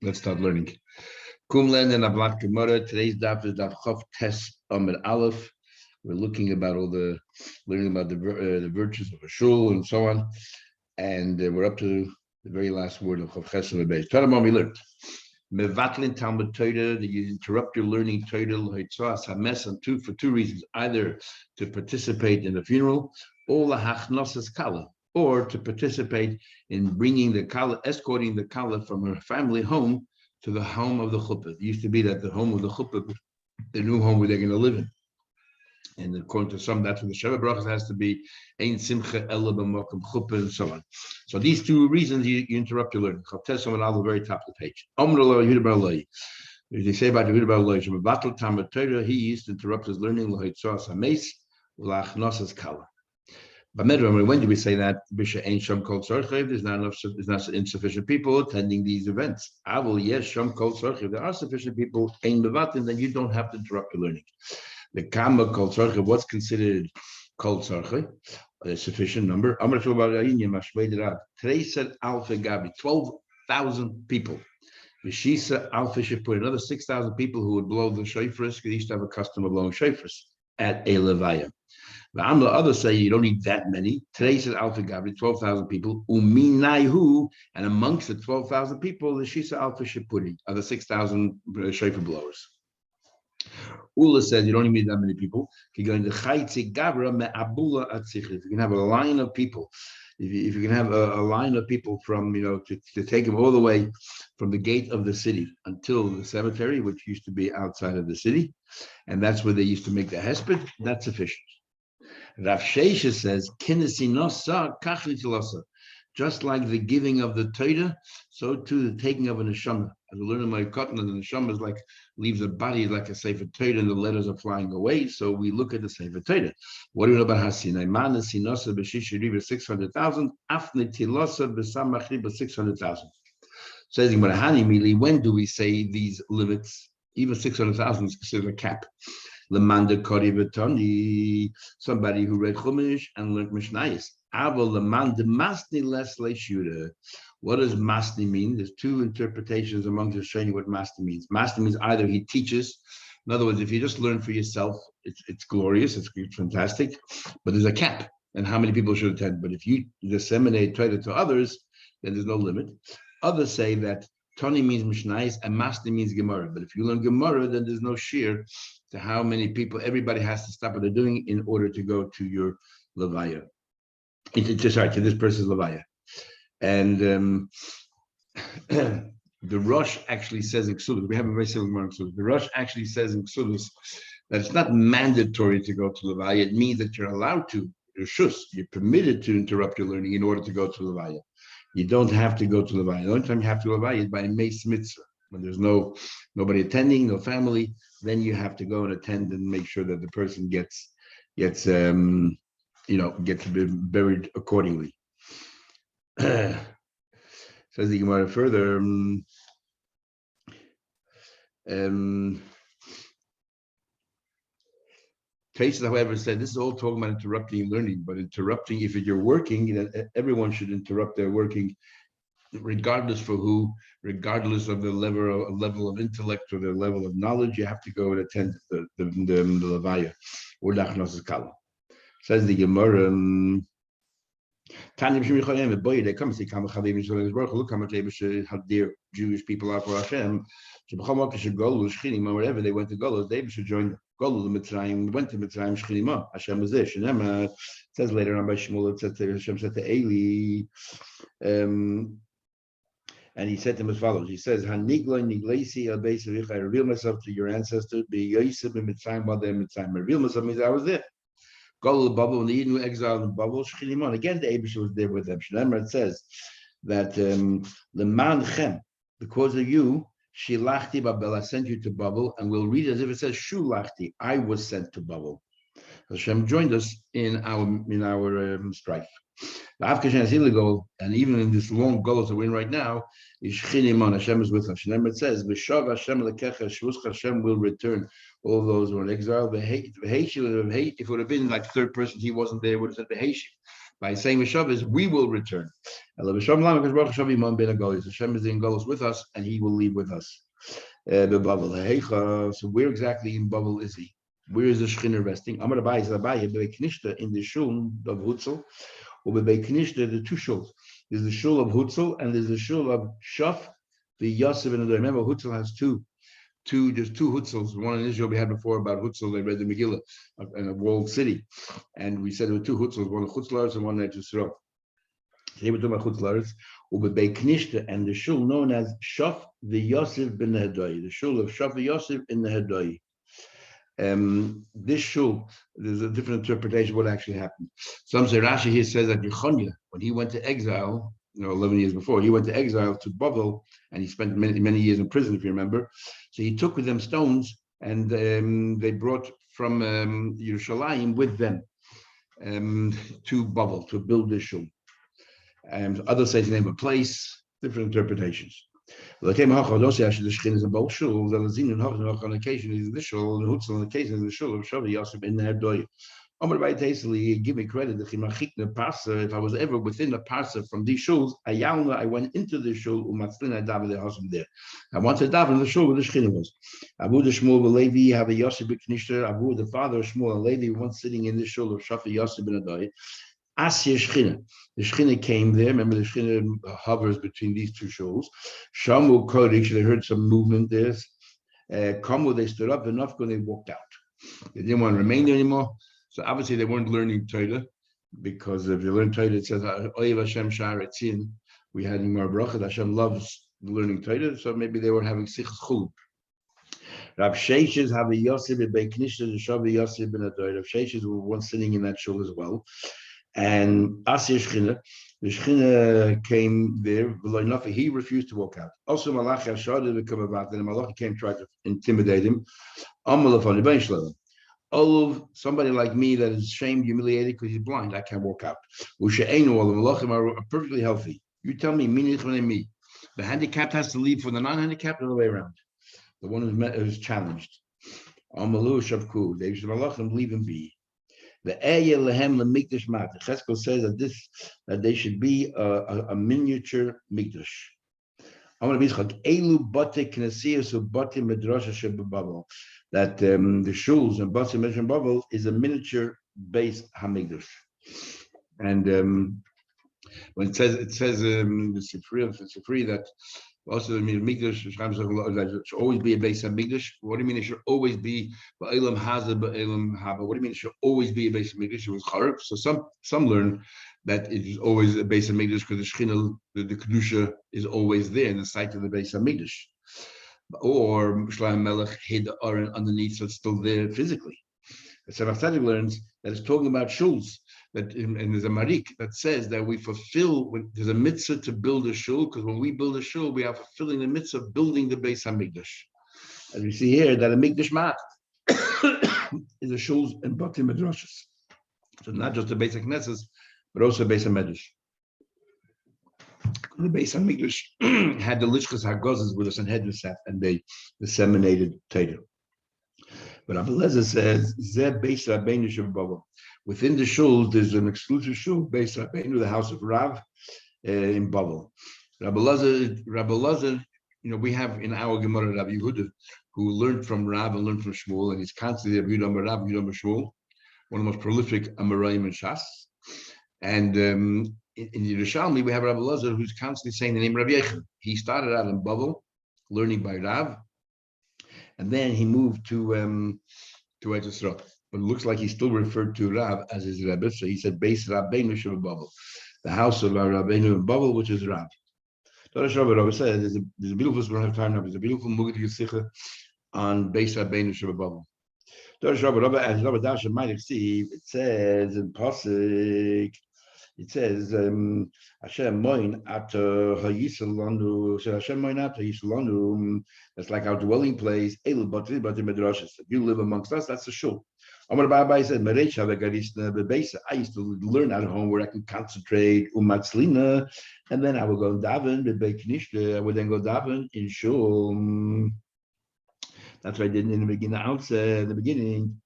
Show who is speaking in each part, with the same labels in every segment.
Speaker 1: Let's start learning. Kumlen and Ablat Gemara. Today's daf is daf Chof Tes Amid Aleph. We're looking about learning about the virtues of a shul and so on. And we're up to the very last word of Chof Ches and Beis. Tanamon we learned. Mevatlin Talmud Torah, that you interrupt your learning Torah for two reasons: either to participate in the funeral, or lahachnosas kala, or to participate in bringing the kala, escorting the kala from her family home to the home of the chuppah. It used to be that the home of the chuppah, the new home where they're going to live in. And according to some, that's what the Sheva Brachas has to be, Ein Simcha Ela B'Mokum Chuppah, and so on. So these two reasons you interrupt your learning. Chavtes on the very top of the page. They say about Yehuda Bar Eloi, Shemabatel Talmud Torah, he used to interrupt his learning, L'Hoitzos HaMeis, L'Achnosas Kala. But when do we say that? Bisha Ein Sham Kol Tzorchev, there's not insufficient people attending these events. Avol Yes Sham Kol Tzorchev, there are sufficient people, Ein Bevatim, then you don't have to interrupt your learning. The Kama Kol Tzorchev, what's considered Kol Tzorchev? A sufficient number. Amar Shul Bar Yayin Yemashvei Derab. Today said Alpha Gabi, 12,000 people. Vishisa Alpha Shepur, another 6,000 people who would blow the shofars. They used to have a custom of blowing shofars at a levaya. The Amla others say you don't need that many. Today said Alpha Gabi, 12,000 people. Uminaihu, and amongst the 12,000 people, the Shisa Alpha Shepuri are the 6,000 shofar blowers. Ula said you don't even need that many people. If you can have a line of people, if you can have a line of people from, to take them all the way from the gate of the city until the cemetery, which used to be outside of the city, and that's where they used to make the hesped, that's sufficient. Rav Sheisha says, just like the giving of the Torah, so too the taking of a neshama. As we learn in my cotton, the neshama is leaves the body like a sefer Torah, and the letters are flying away. So we look at the sefer Torah. What do you know about Hasinai? Mana sinosa b'shishi riba 600,000, afne tilosa b'samach riba 600,000. Says in Marahani Mili, when do we say these limits? Even 600,000 is considered a cap. Lemanda Kori Betoni, somebody who read Chumash and learned Mishnayos. Avo Lemanda Masni Les Leishuda. What does Masni mean? There's two interpretations among the showing what Masni means. Masni means either he teaches. In other words, if you just learn for yourself, it's glorious, it's fantastic, but there's a cap and how many people should attend. But if you disseminate Torah to others, then there's no limit. Others say that Toni means Mishnayos and Masni means Gemara. But if you learn Gemara, then there's no sheer to how many people everybody has to stop what they're doing in order to go to your levaya. To this person's levaya. And the Rosh actually says in Ksudus, we have a very similar in Ksudus. The Rosh actually says in Ksudus that it's not mandatory to go to levaya. It means that you're allowed to, you're permitted to interrupt your learning in order to go to levaya. You don't have to go to levaya. The only time you have to levaya is by Meis Mitzvah. When there's nobody attending, no family, then you have to go and attend and make sure that the person gets buried accordingly. Says the Gemara further. Cases, however, said this is all talking about interrupting learning, but interrupting, if you're working, everyone should interrupt their working, regardless for who, regardless of the level of intellect or their level of knowledge. You have to go and attend the levaya or lachnosas kala. Says the Gemara. They come and say, look how much how dear Jewish people are for Hashem. Wherever they went to Golos, they should join Golos. The Mitzrayim went to Mitzrayim. Shchinima. Hashem is there. It says later on by Shmuel, it said to Hashem said to Eli, and he said to him as follows. He says, I reveal myself to your ancestors. Be Yosef in Mitzrayim while they're in Mitzrayim. I reveal myself means I was there. Go to the bubble, and the Eden exiled in the bubble. Shchinimon. Again, the Abish was there with them. Shneimar, it says that the man chem, because of you, shilachti babel, I sent you to bubble, and we'll read it as if it says shulachti, I was sent to bubble. Hashem joined us in our strife. And even in this long goal that we're in right now, Hashem is with us. It says, Hashem will return all those who are in exile. If it would have been like third person, he wasn't there, it would have said By saying Shabbos, we will return. Hashem is in Golos with us, and He will leave with us. So where exactly in Babel is He? Where is the Shekhinah resting? Amar Abai is Abai Knishta in the shul of Hutzel, or Knishta the two shuls. There's the shul of Hutzel and there's the shul of Shaf, the Yosef and the. Remember, Hutzel has there's two Hutzels. One in Israel we had before about Hutzel. They read the Megilah in a walled city, and we said there were two Hutzels, one in Chutzlaritz and one in Yisrael. They were talking about Chutzlaritz, Ubebei Knishta, and the shul known as Shaf the Yosef ben Hedai, the shul of Shaf the Yosef in the Hedai. This shul, there's a different interpretation of what actually happened. Some say Rashi here says that Yechonia, when he went to exile, 11 years before, he went to exile to Babel, and he spent many years in prison, if you remember. So he took with them stones, and they brought from Yerushalayim with them to Babel to build this shul. Others say the name of a place, different interpretations. The Shekhinah is a both shul. The Lazin on occasion is the shul, and Hutzel on occasion is the shul of Shavi Yosef in the Herdoy. Give me credit. If I was ever within a parsa from these shuls, I went into the shul. There. I wanted to daven in the shul where the Shekhinah was. Abu the Shmuel Levi have a Yosef Knishter. Abu the father of Shmuel and Levi once sitting in the shul of Shafi Yosef ben Adai. Asya Shekhinah. The Shekhinah came there. Remember, the Shekhinah hovers between these two shuls. Shamu Kodesh, they heard some movement there. Kamu, they stood up, and Nafko, they walked out. They didn't want to remain there anymore. So obviously they weren't learning Torah, because if you learn Torah, it says, Oyev Hashem Shar Etzin. We had in our bracha, Hashem loves learning Torah, so maybe they were having Sichas Chulub. Rav Sheishes have a Yosef, Bei Knishta, the Shavi Yosef ben Adai. Rav Sheishes were once sitting in that shul as well. And Asya Shekhinah, the Shekhinah came there. He refused to walk out. Also, Malach Hashad had come about, and the Malach came try to intimidate him. Somebody like me that is shamed, humiliated because he's blind, I can't walk out. All the Malachim are perfectly healthy. You tell me, me. The handicapped has to leave for the non-handicapped, or the way around. The one who's challenged. Amalu Shavku, they should Malachim leave him be. The Lehem Mikdash Mat. Cheskel says that they should be a miniature Mikdash. That the shuls and Bati Medrash Babel is a miniature base Hamikdash. And when it says the Sifri that also Mikdash should always be a base Hamikdash. What do you mean it should always be Ba'elam Haza Ba'elam Haba? What do you mean it should always be a base Hamikdash? It was Charib. So some learn that it is always a base Hamikdash because the Shekhinah, the Kedusha is always there in the site of the base Hamikdash. Or Shlomo Melech hid the Aron underneath, so it's still there physically. The Tzaddik learns that it's talking about shuls, and there's a marik that says that we fulfill, when there's a mitzvah to build a shul, because when we build a shul, we are fulfilling the mitzvah of building the Beis HaMikdash. As we see here, that a Mikdash mat is a shuls and bati medrashas. So not just the Beis HaKnesses, but also Beis HaMedrash. The Beis HaMikdash had the Lishkas HaGozes with the Sanhedrin sat, and they disseminated Torah. But Abba Lezer says, Zeh Beis Rabbeinu Shabbat. Within the shuls, there's an exclusive shul, Beis Rabbeinu, the house of Rav in Babel. Rabbi Lezer, we have in our Gemara Rabbi Yehuda, who learned from Rav and learned from Shmuel, and he's constantly Rabbi Yehuda Rav, Yehuda Shmuel, one of the most prolific Amoraim and Shas. And in Yerushalmi, we have Rabbi Lezer, who's constantly saying the name Rabbi Yechon. He started out in Babel, learning by Rav, and then he moved to Eretz Yisrael. But it looks like he still referred to Rav as his Rebbe, so he said, Beis Rabbeinu Shabbat Babel, the house of Rabbeinu in Babel, which is Rav. There's a beautiful, we don't have time now, there's a beautiful Mugad Yisicha on Beis Rabbeinu Shabbat Babel. As Rabbi Dasha might have seen, it says in Pasuk, it says, Hashem moin at hayisalanu. So Hashem moin at hayisalanu. That's like our dwelling place. Elu batri medrashas. If you live amongst us, that's the shul. Amar Baba said, Merecha vegarisna bebeisa. I used to learn at home where I could concentrate umatzlina, and then I would go daven bebeknishte. I would then go daven in shul. That's what I did in the beginning. In the beginning.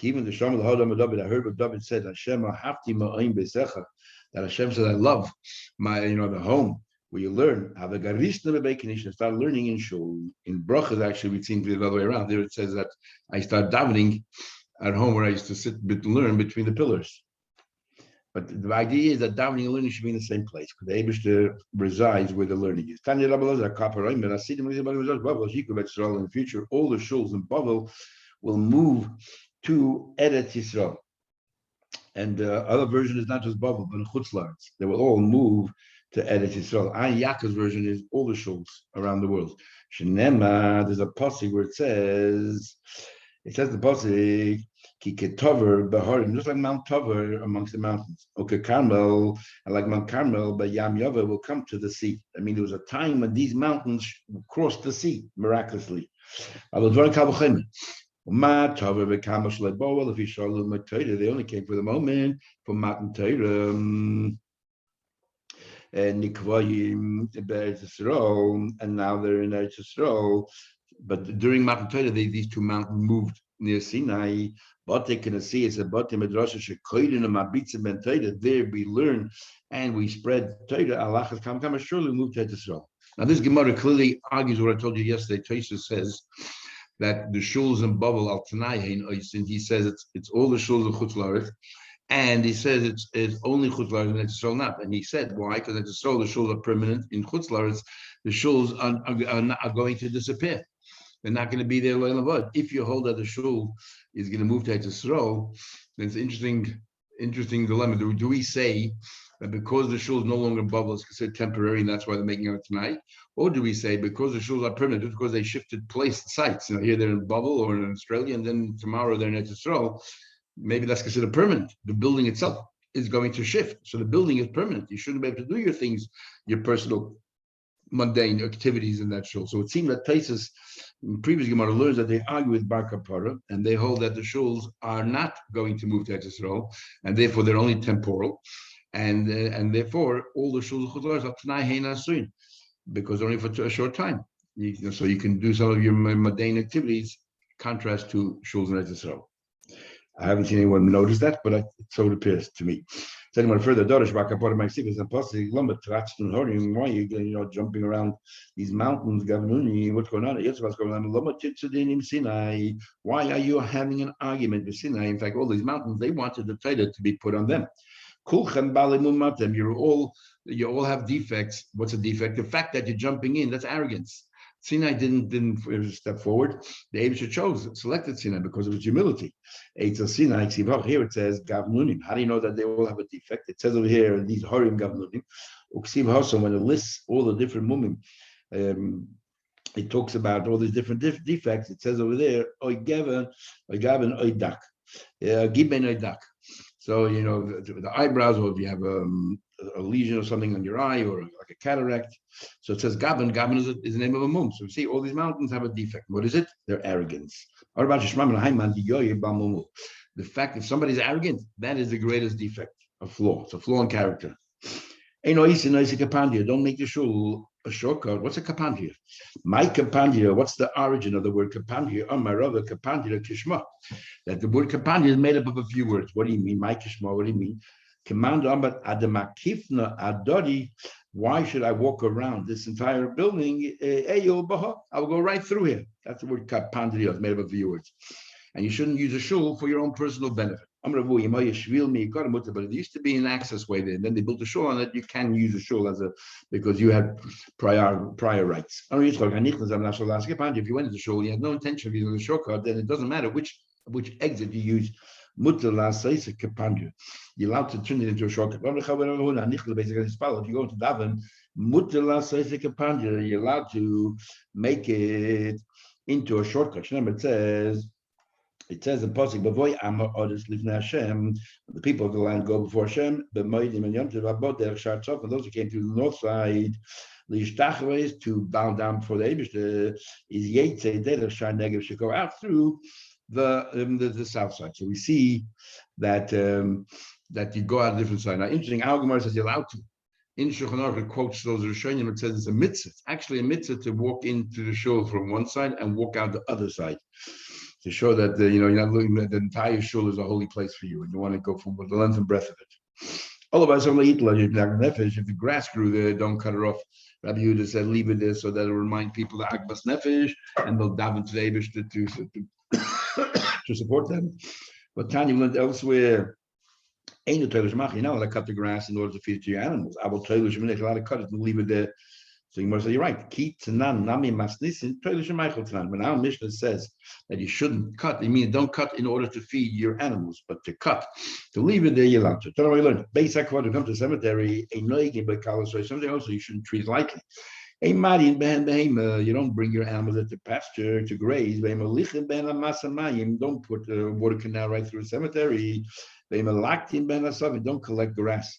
Speaker 1: Even the Shama David, I heard what David said, Hashem hafti ma'im besecha, that Hashem said, I love my, the home where you learn. Have a garishna bebeikinish, start learning in shul. In brachas, actually, we seem to be the other way around. There it says that I start davening at home where I used to sit to learn between the pillars. But the idea is that davening and learning should be in the same place, because the Eibishter resides where the learning is. In the future, all the shuls in Bavel will move to Eretz Yisrael. And the other version is not just Bavel, but Chutz La'aretz. They will all move to Eretz Yisrael. Ayin Yaakov's version is all the shuls around the world. Shenema, there's a pasuk where it says the pasuk, Ki ketover beharim, just like Mount Tover amongst the mountains. Okay, Carmel, and like Mount Carmel, but Yam Yava will come to the sea. I mean, there was a time when these mountains crossed the sea miraculously. They only came for the moment for Matan Torah. And now they're in Eretz Yisrael. But during Matan Torah, these two mountains moved near Sinai. But they can see it's a Bate Medrasha Shekoidin and Mabitzim Ben Torah. There we learn and we spread Torah. Allah has come surely moved to Eretz Yisrael. Now this Gemara clearly argues what I told you yesterday. Tosha says that the shuls in Bavel al Tanai Hein Oisin. He says it's all the shuls of Chutz La'aretz. And he says it's only Chutz La'aretz and Eretz Yisrael not. And he said, why? Because Eretz Yisrael, the shuls are permanent. In Chutz La'aretz, the shuls are going to disappear. They're not going to be there l'olam. If you hold that the shul is going to move to Eretz Yisrael, then it's an interesting dilemma. Do we say that because the shul is no longer bubble, it's considered temporary, and that's why they're making it tonight? Or do we say because the shuls are permanent, just because they shifted sites? Here they're in Bubble or in Australia, and then tomorrow they're in Eretz Yisrael. Maybe that's considered permanent. The building itself is going to shift, so the building is permanent. You shouldn't be able to do your things, your personal mundane activities in that shul. So it seems that Taisus in previous Gemara learns that they argue with Bar Kapara, and they hold that the shuls are not going to move to Eretz Yisrael, and therefore they're only temporal, and therefore all the shuls are Tanai Hein Asuin, because only for a short time. So you can do some of your mundane activities, contrast to shuls in Eretz Yisrael. I haven't seen anyone notice that, but so it appears to me. So anyone further, why are you jumping around these mountains, Gavnuni? What's going on? Why are you having an argument with Sinai? In fact, all these mountains, they wanted the Torah to be put on them. You all have defects. What's a defect? The fact that you're jumping in, that's arrogance. Sinai didn't step forward. The Eibusher selected Sinai because of its humility. Sinai, here it says Gavnunim. How do you know that they all have a defect? It says over here, these Horim Gavnunim. When it lists all the different mumim, it talks about all these different defects. It says over there, Oigaven, Oidak. Giben Oidak. So, the eyebrows, or if you have a lesion or something on your eye, or like a cataract. So it says Gaben. Gaben is the name of a mum. So you see, all these mountains have a defect. What is it? Their arrogance. The fact that somebody's arrogant, that is the greatest defect, a flaw. It's a flaw in character. Don't make the shul a shortcut. What's a kapandia? My kapandia, what's the origin of the word kapandia? Amarava kapandia kishma. That the word kapandia is made up of a few words. What do you mean? My kishma, what do you mean? Why should I walk around this entire building? I will go right through here. That's the word kapandriya, made up of a few words. And you shouldn't use a shul for your own personal benefit. But it used to be an access way there. And then they built a shul on it. You can use a shul because you had prior rights. If you went to the shul, you had no intention of using the shortcut, then it doesn't matter which exit you use. You're allowed to turn it into a shortcut. If you go to daven, you're allowed to make it into a shortcut. Remember, it says in Pasuk, the people of the land go before Hashem, and those who came through the north side, to bow down before the Eibishter, should go out through the south side. So we see that you go out a different side. Now, interesting, Al Gemara says you're allowed to. In Shulchan Aruch, it quotes those Rishonim. It says it's a mitzvah. It's actually a mitzvah to walk into the shul from one side and walk out the other side. to show that you're not looking at the entire shul as a holy place for you, and you want to go for the length and breadth of it. Otherwise, if the grass grew there, don't cut it off. Rabbi Yehuda said, leave it there so that it'll remind people the Agbas Nefesh, and they'll daven to the Eibush to support them. But Tanya went elsewhere. Ain't a Toilish Mach, you're not allowed to cut the grass in order to feed it to your animals. I will Toilish, you're allowed to cut it and leave it there. So you must say, you're right. Keep Tanan, Nami Masnisin, Toilish and Michael Tanan. When our Mishnah says that you shouldn't cut, it means don't cut in order to feed your animals, but to cut. To leave it there, you're allowed to. Tell them what you learned. Basic, when you come to the cemetery, a noigin by Kalasoi, something else you shouldn't treat lightly. A Madi in Behan Behema, you don't bring your animals into pasture to graze. Don't put a water canal right through the cemetery. Don't collect grass.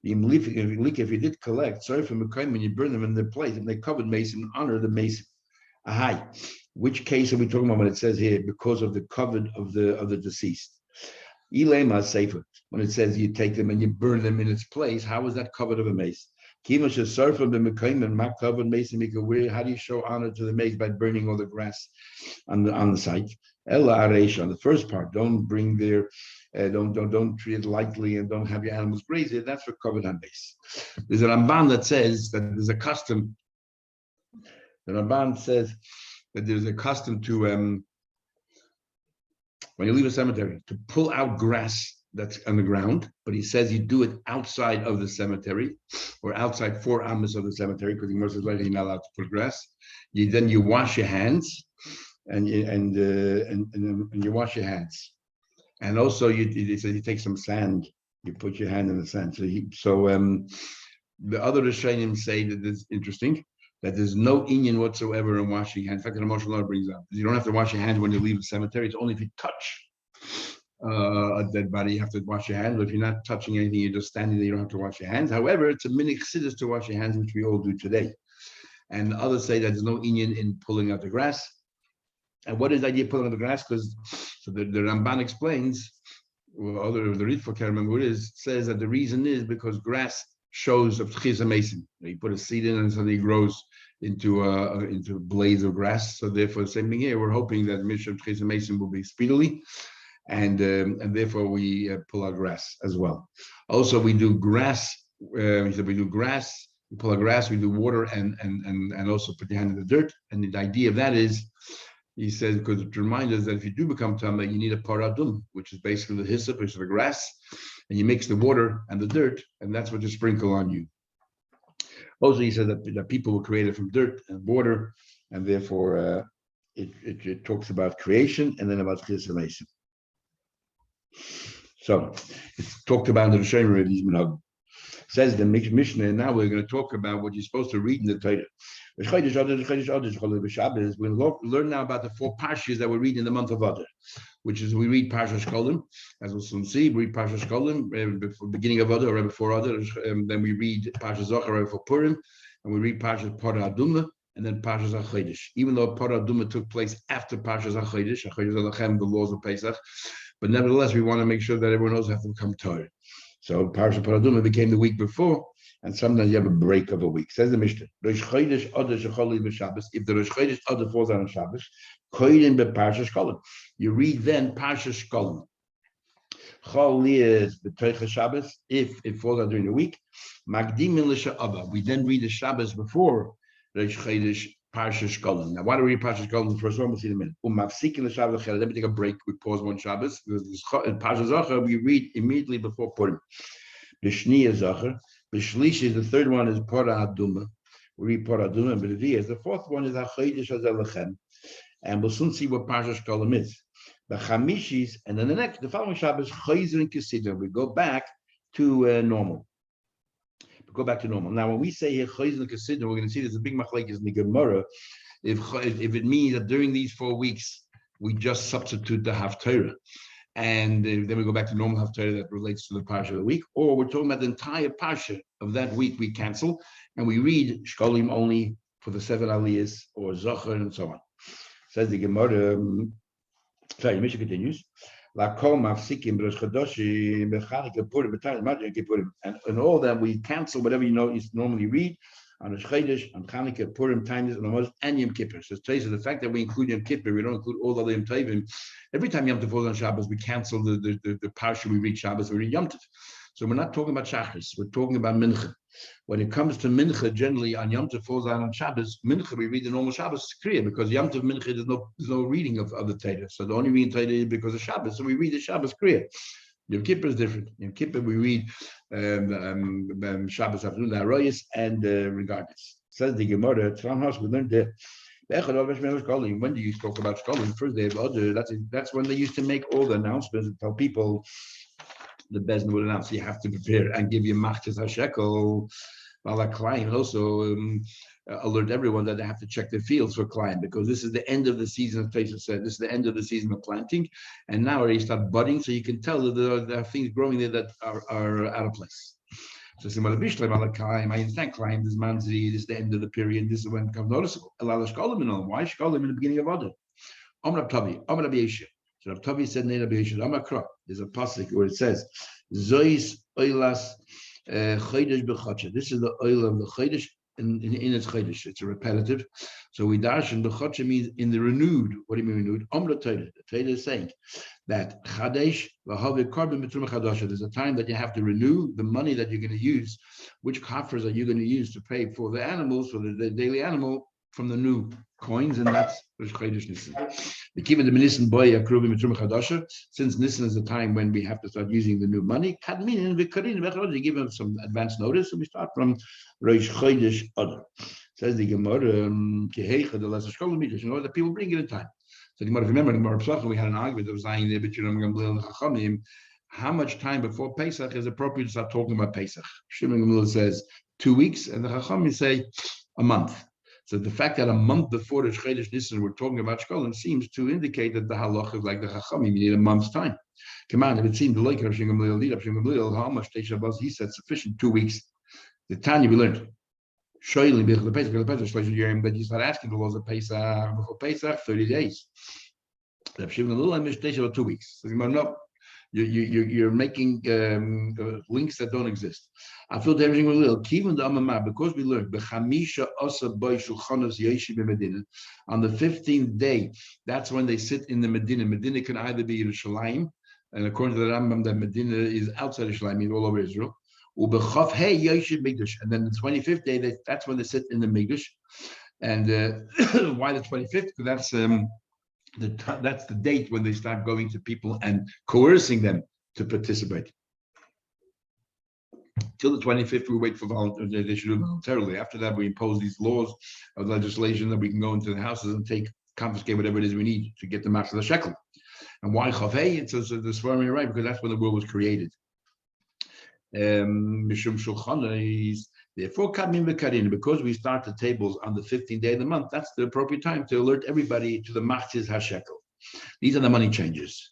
Speaker 1: If you did collect, sorry for Mekayim, when you burn them in their place, and they covered mason, honor the mason. Ahai. Which case are we talking about when it says here, because of the covet of the deceased? Ilema Sefer. When it says you take them and you burn them in its place, how is that covet of a mace? How do you show honor to the mace by burning all the grass on the site? Ella Aresh, on the first part, don't bring their don't treat it lightly and don't have your animals graze it. That's for covered on base. There's a Ramban that says that there's a custom. The Ramban says that there's a custom to when you leave a cemetery to pull out grass that's on the ground, but he says you do it outside of the cemetery or outside 4 amas of the cemetery, because most of the you're not allowed to put grass. Then you wash your hands and you wash your hands. And also, he says you take some sand, you put your hand in the sand. So the other Rishonim say that it's interesting that there's no inyan whatsoever in washing hands. In fact, the Moshe Law brings up you don't have to wash your hands when you leave the cemetery. It's only if you touch a dead body, you have to wash your hands. But if you're not touching anything, you're just standing there, you don't have to wash your hands. However, it's a minhag chassidus to wash your hands, which we all do today. And others say that there's no inyan in pulling out the grass. And what is the idea of pulling out the grass? Because the Ramban explains, or the Ritva, I can't remember what it is, says that the reason is because grass shows of Tchisa Mason. You put a seed in and suddenly it grows into blades of grass. So therefore, the same thing here. We're hoping that the mission of Tchisa Mason will be speedily, and therefore we pull out grass as well. Also, we do grass. We do grass. We pull out grass. We do water and also put your hand in the dirt. And the idea of that is, he says, because it reminds us that if you do become Tama, you need a paradum, which is basically the hyssop, which is the grass, and you mix the water and the dirt, and that's what you sprinkle on you. Also, he said that people were created from dirt and water, and therefore it talks about creation and then about Chesed. So it's talked about in the Rishonim already. Says the Mishnah, and now we're going to talk about what you're supposed to read in the Torah. We'll learn now about the 4 parshas that we read in the month of Adar, which is we read Parshas Shkolim, as we'll soon see. We read Parshas Shkolim before beginning of Adar or right before Adar, then we read Parshas Zochar right before Purim, and we read Parshas Parah Adumah, and then Parshas HaChodesh. Even though Parah Adumah took place after Parshas HaChodesh, the laws of Pesach, but nevertheless we want to make sure that everyone knows how to become Torah. So Parashat Parah Adumah became the week before, and sometimes you have a break of a week. Says the Mishnah, Rosh Chodesh Adar shechol b'Shabbos. If the Rosh Chodesh Adar falls on Shabbos, koyin beParshas Shkolim. You read then Parshas Shkolim. Chol is b'Toich Shabbos. If it falls out during the week, Magdimin l'Sha'aba. We then read the Shabbos before Rosh Chodesh Parshas Shkolim. Now, why do we read Parshas Shkolim the first one? We'll see in a minute. Mafsikin l'Shabbos. Then we take a break. We pause one Shabbos. In Parshas Zochar we read immediately before Purim. B'Shniya Zochar. B'Shlishi, the third one is Parah Adumah. We read Parah Adumah, but the fourth one is HaChodesh Hazelachem, and we'll soon see what Parshas Shkolim is. The Chamishis, and then the following Shabbos, Chayzer and Kesidah. We go back to normal. Now, when we say here Chayzer and Kesidah, we're going to see there's a big machlekes in the Gemara. If it means that during these 4 weeks we just substitute the Haftarah, and then we go back to normal Haftarah that relates to the Parsha of the week, or we're talking about the entire Parsha of that week we cancel, and we read Shkolim only for the 7 Aliyahs, or Zochar, and so on. Says the Gemara, Mishnah continues, and all that we cancel, whatever you normally read on Rosh Chodesh, on Chanukah, Purim, Tainus, and Amos, and Yom Kippur. So it's the fact that we include Yom Kippur, we don't include all the other Yom Tovim. Every time Yom Tov falls on Shabbos, we cancel the parsha, we read Shabbos, we read Yom Tov. So we're not talking about Shachris, we're talking about Mincha. When it comes to Mincha, generally on Yom Tov falls out on Shabbos, Mincha, we read the normal Shabbos Kriya, because Yom Tov Mincha, there's no reading of the Torah. So the only reading Torah is because of Shabbos, so we read the Shabbos Kriya. Yom Kippur is different. Yom Kippur, we read Shabbos afternoon, the Arayos, and regardless. Says the Gemara, Tzlanhas, we learned that when do you talk about Shkolim? First day of Adar, that's when they used to make all the announcements and tell people, the Bezdin would announce, you have to prepare and give you Machtes HaShekel, while a client also alert everyone that they have to check their fields for client, because this is the end of the season, as Taisa said, this is the end of the season of planting, and now already start budding, so you can tell that there are things growing there that are out of place. So I understand client, this manzri, this is the end of the period, this is when it becomes noticeable. Why Shkolim in the beginning of Adar? Amr Tavi, Amr Abiyesha. So Rav Tavi said, there's a pasuk where it says, Zois Oilas Chodesh B'Chodesh. This is the oil of the Chodesh in its Chodesh. It's a repetitive. So we dash in the Chodesh means in the renewed. What do you mean renewed? Amra Torah. The Torah is saying that Chadesh v'Haveh Korban B'Truma Chadasha. There's a time that you have to renew the money that you're going to use. Which coffers are you going to use to pay for the animals, for the daily animal, from the new coins, and that's Rosh Chodesh Nisan. The Kiva the Nisan boy Akruvim Mitrum Chadasha. Since Nisan is the time when we have to start using the new money, Kadmin and Vikarin Vechad, give them some advance notice, and we start from Rosh Chodesh Adar. Says the Gemara, Keheicha the Lesser Shkolim Midrash. You know that people bring it in time. So you might remember in Gemara Pesachim we had an argument of Zayin there between Gamliel and Chachamim. How much time before Pesach is appropriate to start talking about Pesach? Shimon Gamliel says 2 weeks, and the Chachamim say a month. So the fact that a month before the Chodesh Nisan we're talking about Shkolim seems to indicate that the halach is like the Chachamim, you need a month's time. Come on, if it seemed like Rav Shimon Gamliel, how much Teisha B'Av, he said sufficient 2 weeks. The Tanya we learned. That you start asking the laws of Pesach before Pesach, 30 days. Rav Shimon Gamliel, 2 weeks. So no, you're making links that don't exist. I feel everything a little. Because we learned on the 15th day, that's when they sit in the Medina. Medina can either be Yerushalayim, and according to the Rambam, that Medina is outside Yerushalayim, means all over Israel. And then the 25th day, that's when they sit in the Mikdash. And why the 25th? Because that's the date when they start going to people and coercing them to participate. Till the 25th, we wait for volunteers. They should do it voluntarily. After that, we impose these laws of legislation that we can go into the houses and confiscate whatever it is we need to get the max of the shekel. And why Chavei? It's the Svarim, right, because that's when the world was created. Mishum Shulchan is therefore Kamin V'Karin, because we start the tables on the 15th day of the month. That's the appropriate time to alert everybody to the Machzis HaShekel. These are the money changes.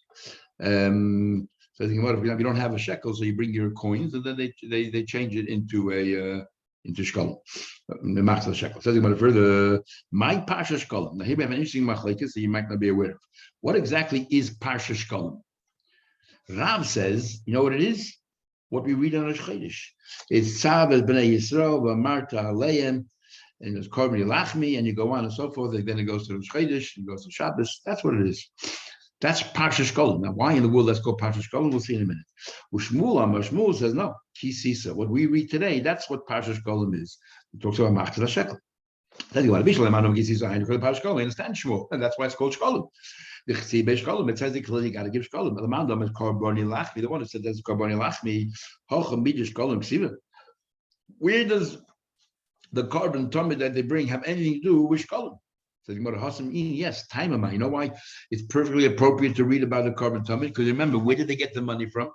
Speaker 1: So thinking about if you don't have a shekel, so you bring your coins, and then they change it into shkolim. The machzor shekel. So thinking about it further, my parsha shkolim. Now here we have an interesting machlekes that you might not be aware of. What exactly is parsha shkolim? Rav says, you know what it is? What we read on Rosh Chodesh. It's Tzav es b'nei Yisrael v'amarta aleim, and it's korban yilachmi, and you go on and so forth. And then it goes to Rosh Chodesh, it goes to Shabbos. That's what it is. That's Parsha Shkolim. Now, why in the world that's called Parsha Shkolim? We'll see in a minute. Shmuel says no. Kisisa. What we read today, that's what Parsha Shkolim is. It talks about Machzor Shekel. Then you want to be Shalom Anam Kisisa. I understand Shmuel, and that's why it's called Shkolim. The Chesibei Shkolim. It says clearly you got to give Shkolim. The Mandam is Karboni Lachmi. The one that said that's Karboni Lachmi. Hocham Midish Shkolim Ksiva. Where does the carbon tummy that they bring have anything to do with Shkolim? So yes, time amount. You know why it's perfectly appropriate to read about the carbon tummy? Because remember, where did they get the money from?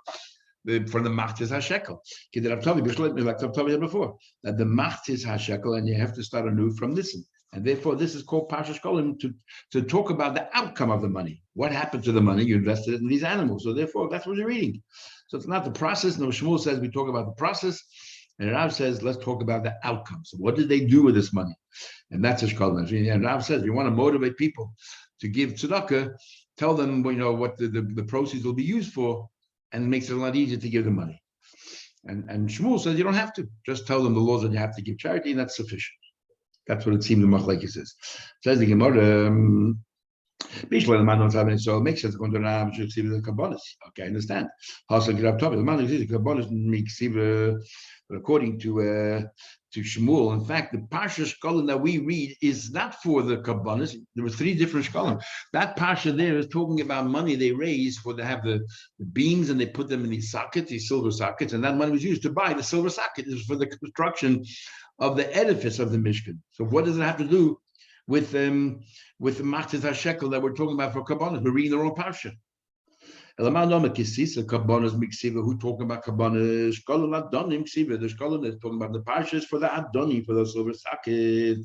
Speaker 1: From the Machtis HaShekel. Like I've told you before, that the Machtis HaShekel, and you have to start anew from this. And therefore, this is called Parsha Shkolim to talk about the outcome of the money. What happened to the money? You invested it in these animals. So therefore, that's what you're reading. So it's not the process. No, Shmuel says we talk about the process. And Rav says, let's talk about the outcomes. So what did they do with this money? And that's his Shkolim. And Rav says, you want to motivate people to give tzedakah, tell them what the proceeds will be used for, and it makes it a lot easier to give the money. And Shmuel says you don't have to. Just tell them the laws that you have to give charity, and that's sufficient. That's what it seems the Machlekes is. Says the Gemara. Bishla the man not having so it makes sense going to Ram should see the Kabbalah. Okay, I understand. Also, Grab Top, the man is the Kabbalah makes according to Shmuel. In fact, the Parsha Shkolim that we read is not for the Kabbalah. There were three different Shkolim. That Parsha there is talking about money they raise for to have the beams and they put them in these sockets, these silver sockets, and that money was used to buy the silver socket. It was for the construction of the edifice of the Mishkan. So what does it have to do with the Machzis HaShekel that we're talking about for Kabbalah? We're reading the wrong Parsha. Who talking about Kabbalah? Shkolim Adonim Ksiva. The Shkolim that's talking about the Parshas for the Adoni, for the silver socket.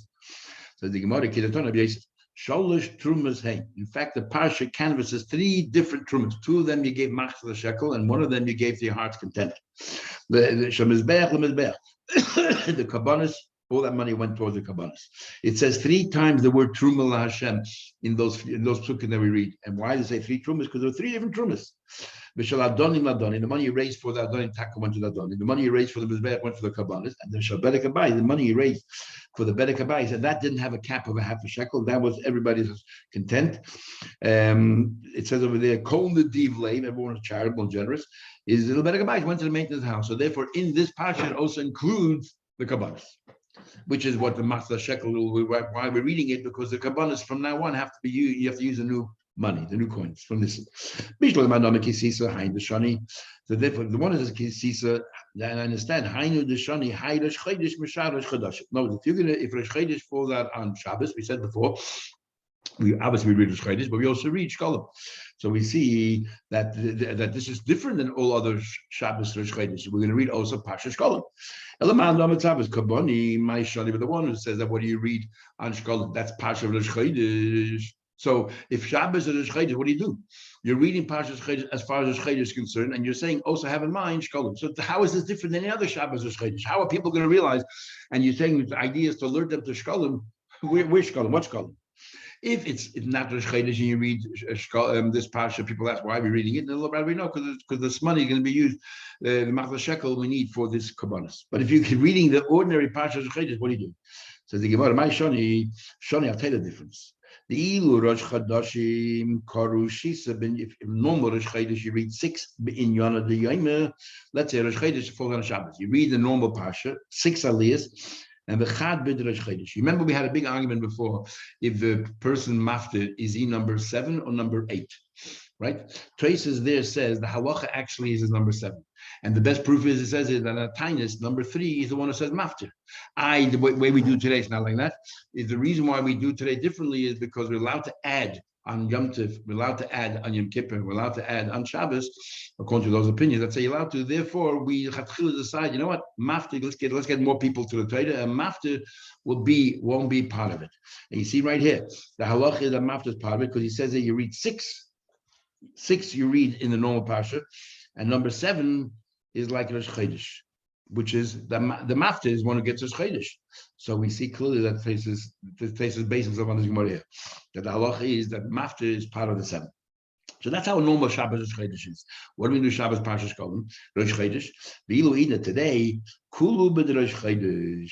Speaker 1: So the Gemara Kidaton Yosef. Sholosh Trumas Hey. In fact, the Parsha canvases three different Trumas. Two of them you gave Machzis HaShekel, and one of them you gave to your heart's content. The Kabbalah. All that money went towards the Kabbalah. It says three times the word Truma La Hashem in those psukim that we read. And why does it say three Trumas? Because there are three different Trumas. The money you raised for the Adonim Taka went to the Adonim. The money you raised for the Mizbeach went for the Kabbalah. And the Shabbat Kabai, the money you raised for the Bedek Kabai, and that didn't have a cap of a half a shekel. That was everybody's content. It says over there, Kol the Div Lave, everyone is charitable and generous, is the Bedek Kabai went to the maintenance house. So therefore, in this parsha, it also includes the Kabbalah, which is what the Machzis HaShekel, why we're reading it, because the Kabbalahs from now on have to be used, you have to use the new money, the new coins from this. So therefore, the one is Kisisa, and I understand, Hainu the Shani, Haydash Chaydish, Misharash Chadash. No, if Rosh Chaydish falls out on Shabbos, we said before, we obviously read Rosh Chaydish, but we also read Shkolim. So we see that this is different than all other Shabbos Rosh Chodesh. We're going to read also Parsha Shkolim. Elaman Lamatzav is Kaboni, my Shani, but the one who says that what do you read on Shkolim? That's Parsha Rosh Chodesh. So if Shabbos is Rosh Chodesh, what do? You're reading Parsha Rosh Chodesh as far as Rosh Chodesh is concerned, and you're saying also have in mind Shkolim. So how is this different than any other Shabbos Rosh Chodesh? How are people going to realize? And you're saying the idea is to alert them to Shkolim. Where Shkolim? What Shkolim? If it's not Rosh Chodesh and you read this parsha, people ask why are we reading it. And we know because this money is going to be used, the Machzis HaShekel we need for this Kabbalah. But if you're reading the ordinary parsha Rosh Chodesh, what do you do? So the Gemara, my Shani, I'll tell you the difference. The Ilu Rosh Chodashim Karu Shisa. If normal Rosh Chodesh you read 6 in Yonah the Yoma. Let's say Rosh Chodesh falls on Shabbos. You read the normal parsha 6 aliyahs. And the Chad Bid Rosh Chodesh. You remember we had a big argument before if the person mafted is he number 7 or number 8, right? Traces there says the halacha actually is number 7, and the best proof is it says it that a tinus number 3 is the one who says mafter. The way we do today is not like that. Is the reason why we do today differently is because we're allowed to add on Yom Tov, we're allowed to add on Yom Kippur, we're allowed to add on Shabbos, according to those opinions. Let's say you're allowed to. Therefore, we have to decide. You know what, mafta. Let's get more people to the Torah, and mafta won't be part of it. And you see right here, the halacha is that mafta is part of it because he says that you read 6 you read in the normal parsha, and number 7 is like Rosh Chodesh, which is the mafta is one who gets Rosh Chodesh. So we see clearly that faces basis of this Gemara here. That the halacha is that mafta is part of the 7. So that's how a normal Shabbos Rosh Chodesh is. What do we do Shabbos Parsha Shkolim? Rosh Chodesh. V'ilu ina today, kulu b'd Rosh Chodesh.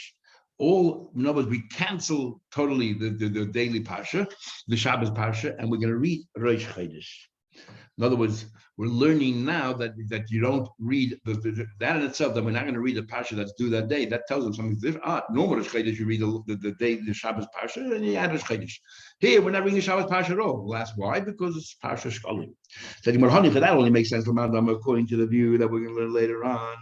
Speaker 1: All, in other words, we cancel totally the daily Parsha, the Shabbos Parsha, and we're going to read Rosh Chodesh. In other words, we're learning now that you don't read that in itself, that we're not going to read the Parsha that's due that day. That tells them something different. Normal Rosh Chodesh, you read the day, the Shabbos Parsha, and you add Rosh Chodesh. Here, we're not reading the Shabbos Parsha at all. Well, that's why, because it's Parsha Shkolim. So that only makes sense according to the view that we're going to learn later on.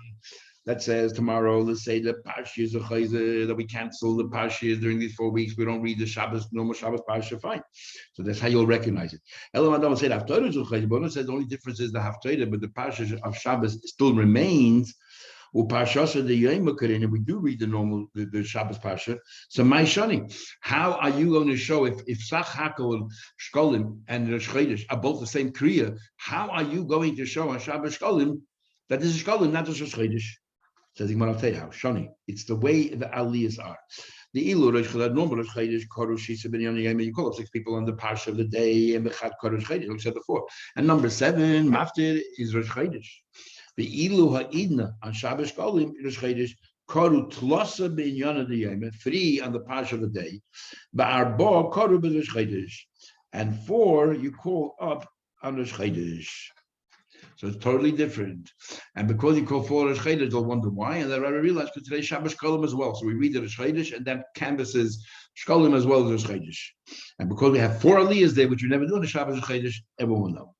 Speaker 1: That says tomorrow, let's say the Parsha is a chayzer, that we cancel the Parsha during these 4 weeks. We don't read the Shabbos, normal Shabbos Parsha, fine. So that's how you'll recognize it. Elam said Haftorah is a chayzer, but says the only difference is the Haftorah, but the Parsha of Shabbos still remains. Parsha the Yom, and we do read the normal the Shabbos Parsha. So my shani, how are you going to show if Sach Hakel Shkolim and Rosh Chodesh are both the same kriya? How are you going to show on Shabbos Shkolim that this is Shkolim, not just Rosh Chodesh? Says I'll tell you how. Shani, it's the way the aliyahs are. The Ilu Rosh Chodesh, normal Rosh Chodesh, Korush Shisa Ben Yom, you call up 6 people on the Parsha of the day, and the Chad Korush Chodesh, like I said before. And number 7, Maftir is Rosh Chodesh. Be'ilu ha'idna on Shabbos Kolim Rosh Chodesh Koru Tlosa B'inyana D'Yom, 3 on the Parsha of the day. Ba'arba Koru B'Rosh Chodesh, and 4 you call up on Rosh Chodesh. So it's totally different. And because you call 4 Rosh Chodesh, they'll wonder why. And then I realized because today's Shabbos Kolim as well. So we read the Rosh Chodesh and that canvases Shkolim as well as Rosh Chodesh. And because we have 4 Aliyahs there, which you never do in the Shabbos Rosh Chodesh, everyone will know.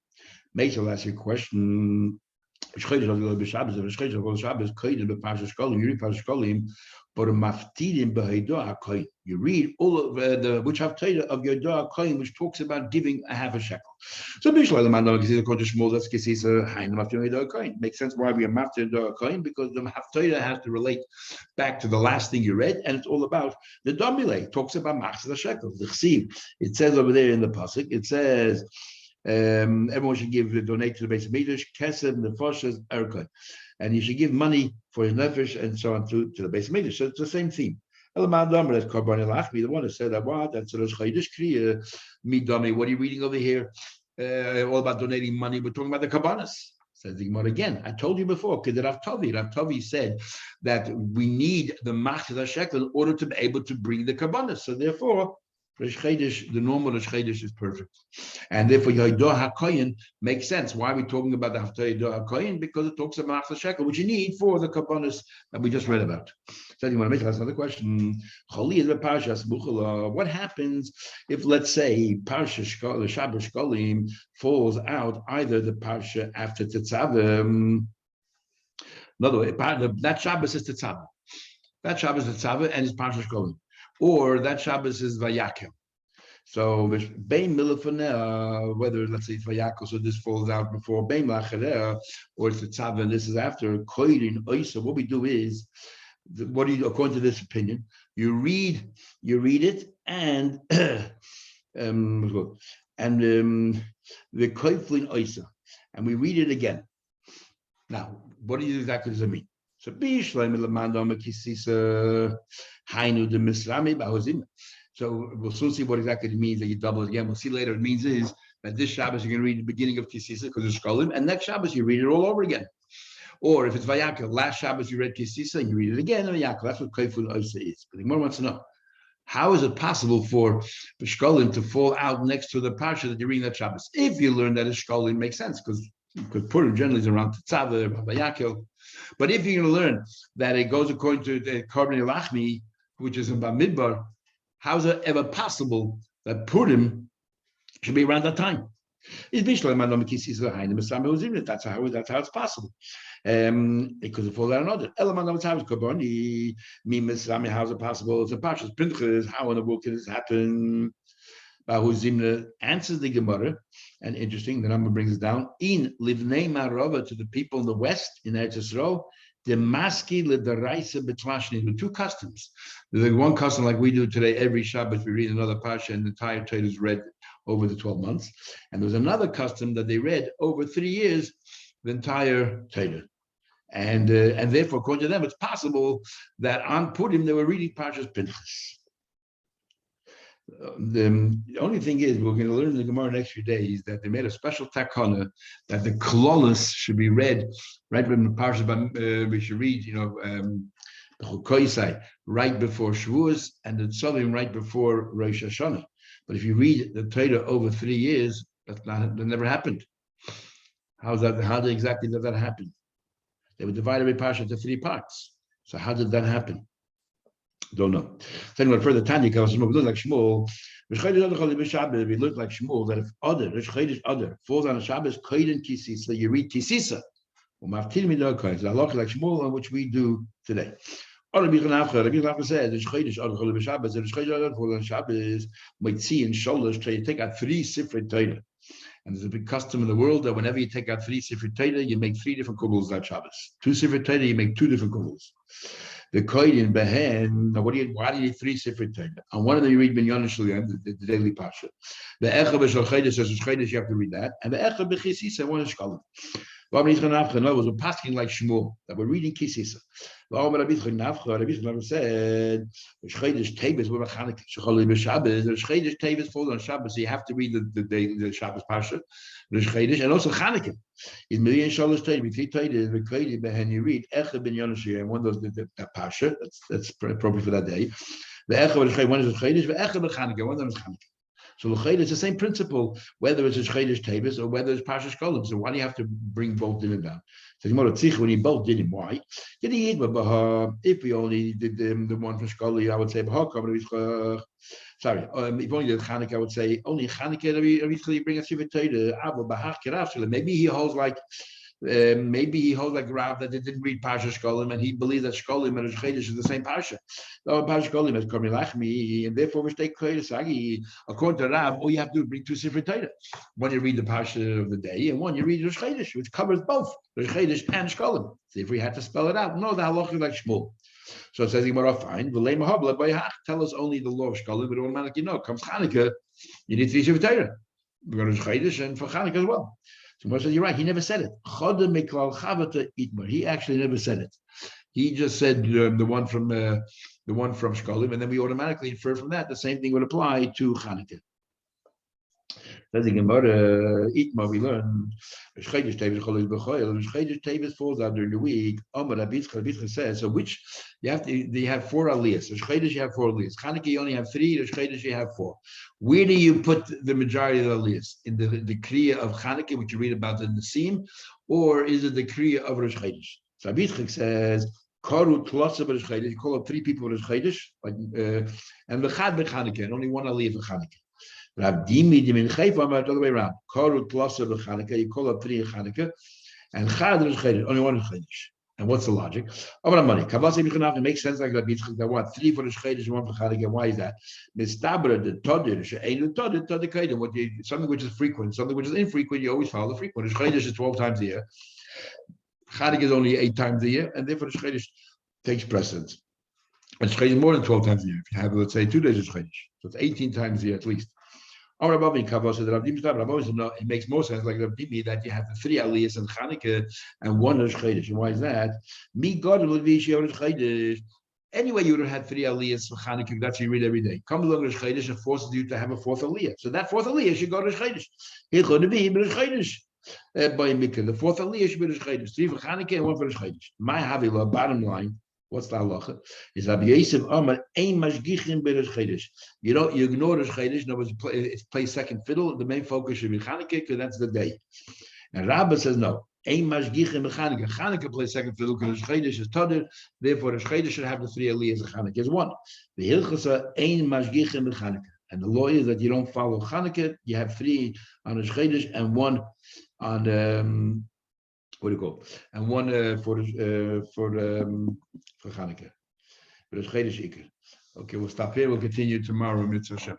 Speaker 1: Megilah ask you a question. You read all of the which have Torah of your Doa Kohen, which talks about giving a half a shekel. So makes sense why we are Maftir Doa Kohen, because the Haftarah has to relate back to the last thing you read, and it's all about the Domile. It talks about Machzor shekel. It says over there in the pasuk, it says. Everyone should donate to the base of Midrash, Kesed, Nefashas, Erkot, and you should give money for his nefesh and so on to the base of Midrash. So it's the same theme. That's Korban Elachmi, the one who said that. What? That's Rosh Chodesh Kriya. Midami. What are you reading over here? All about donating money. We're talking about the Kabbanas. Says the Gemara again. I told you before. Rav Tovi said that we need the Machzor shekel in order to be able to bring the Kabbanas. So therefore, Rosh Chodesh, the normal Rosh Chodesh is perfect. And therefore, Yehudah HaKoyin makes sense. Why are we talking about the Haftarah Yehudah HaKoyin? Because it talks about Machzor shekel, which you need for the Kabbanas that we just read about. So you want to make another question. What happens if, let's say, Parsha Shabbos Shkolim falls out either the Parsha after Tetzaveh? Another way, that Shabbos is Tetzaveh. That Shabbos is Tetzaveh and it's Parsha Shkolim. Or that Shabbos is Vayakel. So Bein Milafaneh, whether let's say it's Vayakel, so this falls out before Bein Lachereh, or it's Tetzaveh and this is after Koirin Oisa. What we do is, what do you, according to this opinion, you read it and the Koiflin Oisa, and we read it again. Now, what exactly does it mean? So So we'll soon see what exactly it means that you double it again. We'll see later. It means is that this Shabbos you're going to read the beginning of Kisisa because it's Shkolim, and next Shabbos you read it all over again. Or if it's Vayakel, last Shabbos you read Kisisa and you read it again, Vayakel. That's what Koifun Osa is. But the Gemara wants to know, how is it possible for the Shkolim to fall out next to the Parsha that you're reading that Shabbos? If you learn that a Shkolim makes sense, because Purim generally is around Tetzaveh, Vayakel. But if you're going to learn that it goes according to the Korban Elachmi, which is in Bamidbar, how is it ever possible that Purim should be around that time? That's how it's possible. Because it falls out another. How is it possible? It's a Parshas Pinchas. How in the world can this happen? Bahuzimna answers the Gemara, and interesting, the number brings it down. In Livnei Marava, to the people in the west, in Eretz Yisrael, the maski l'daraisa betwashni, with two customs. There's one custom like we do today, every Shabbat we read another parsha and the entire Torah is read over the 12 months. And there's another custom that they read over 3 years, the entire Torah. And therefore, according to them, it's possible that on Purim they were reading Parshas Pinchas. The only thing is, we're going to learn in the Gemara in the next few days that they made a special takana that the klolos should be read right when the parsha we should read, the Chukoisai right before Shavuos and the Tzavim right before Rosh Hashanah. But if you read the Torah over 3 years, that never happened. How exactly did that happen? They would divide every parsha into 3 parts. So how did that happen? Don't know. Then further Tanya comes, we look like Shmuel. We look like Shmuel that if other falls on a Shabbos, Koiden Kisisa, you read Kisisa. Like Shmuel, on which we do today. Rabbi Chanafcha says, Shabbos, Mitzi and Sholosh, you take out 3 Sifrei Torah. And there's a big custom in the world that whenever you take out 3 Sifrei Torah, you make 3 different kubuls that Shabbos. 2 Sifrei Torah, you make 2 different kubuls. The Koyin Behen, why do you need 3 Sifrei Torah? On one of them you read Binyan Shulyan, the daily parsha. The Echa B'Shal Chodesh says Chodesh, you have to read that. And the Echa B'Chisisa, one is Shkolim. Rabbi Chanafcha, we're passing like Shmuel, that we're reading Kisisa. Rabbi Yitzchak said, Shchedish Tevis, what Chanukah, Shecholi b'Shabbos, Shchedish Tevis falls on Shabbos, so you have to read the Shabbos Parsha, Shchedish, and also Chanukah. In million Shalosh Tevis, three Tevis, and you read Echa ben Yonashi, and one of those, that Parsha, that's appropriate for that day. The Echa ben Shchedish, one is Shchedish, the Echa ben Chanukah, one of them is Chanukah. So l'chayda is the same principle, whether it's a Shchedish Tevis or whether it's Parsha Shkolim. So why do you have to bring both in and down? So when you both did him, why? If we only did the one for Shkoli, I would say sorry, if only did Chanukah, I would say only Chanukah bring a Sivit Torah. Maybe he holds like Rav that they didn't read Parsha Shkolim, and he believes that Shkolim and Shchedish is the same Parsha. No, Parsha Shkolim is Kormi Lachmi, and therefore we take Sagi. According to Rav, all you have to do is bring two Sifrei Torah. One you read the Parsha of the day, and one you read the Shchedish, which covers both the Shchedish and Shkolim. See if we had to spell it out. No, the halacha is like Shmuel. So it says Gemara, fine. Tell us only the law of Shkolim, but automatically no. Comes Chanukah, you need three Sifrei Torah. We're going to Shchedish and for Chanukah as well. So Moshe said, you're right, he never said it. He actually never said it. He just said the one from Shkolim, and then we automatically infer from that the same thing would apply to Chanukah. Says the Gemara, Itma, we learn, Shchedish Tevis falls out during the week. Rabbi Yitzchak says, so which, you have four aliyahs. So Shchedish you have four aliyahs. Chanukah you only have three, Shchedish you have four. Where do you put the majority of the aliyahs? In the kriya of Chanukah, which you read about in the Sim, or is it the kriya of Rosh Chodesh? So Rabbi Yitzchak says, Karu Tlasa Rosh Chodesh, you call up three people Rosh Chodesh, and V'chad B'Chanukah, and only one aliyah for Chanukah. Rav Dimi Dimin Chayfa, the other way around. Karu Tlasa B'Chanukah, you call up three in Chanukah, and Chad Rosh Chodesh, only one Rosh Chodesh. And what's the logic? It makes sense like Rabbi Yitzchak that what three for the Shchedish and one for Chanukah. Why is that? Something which is frequent, something which is infrequent, you always follow the frequent. The Shchedish is 12 times a year. Chanukah is only 8 times a year, and therefore the Shchedish takes precedence. And Shchedish is more than 12 times a year. If you have, let's say, 2 days of Shchedish, so it's 18 times a year at least. It makes more sense like Rav Dimi that you have the three aliyahs and Chanukah and one Rosh Chodesh. And why is that? Anyway, you would have had three aliyahs for Chanukah. That's what you read every day. Come along Rosh Chodesh and forces you to have a fourth aliyah. So that fourth aliyah should go to Rosh Chodesh. It's going to be Rosh Chodesh. The fourth aliyah should be Rosh Chodesh. Three for Chanukah and one for Rosh Chodesh. My Havila, bottom line. What's the halacha? Is Rabbi Yosef Amar ein mashgichim berosh chodesh. You ignore Rosh Chodesh. No, it's play second fiddle. The main focus should be Chanukah because that's the day. And Rabbi says no. Ein mashgichim beChanukah. Chanukah plays second fiddle because Rosh Chodesh is tadir. Therefore, Rosh Chodesh should have the three aliyahs. And Chanukah is one. The hilchasa ein mashgichim beChanukah. And the law is that you don't follow Chanukah. You have three on Rosh Chodesh and one on what do you call? And one for Chanukah. But it's Chodesh Iker. Okay, we'll stop here. We'll continue tomorrow. Mitzvah Hashem.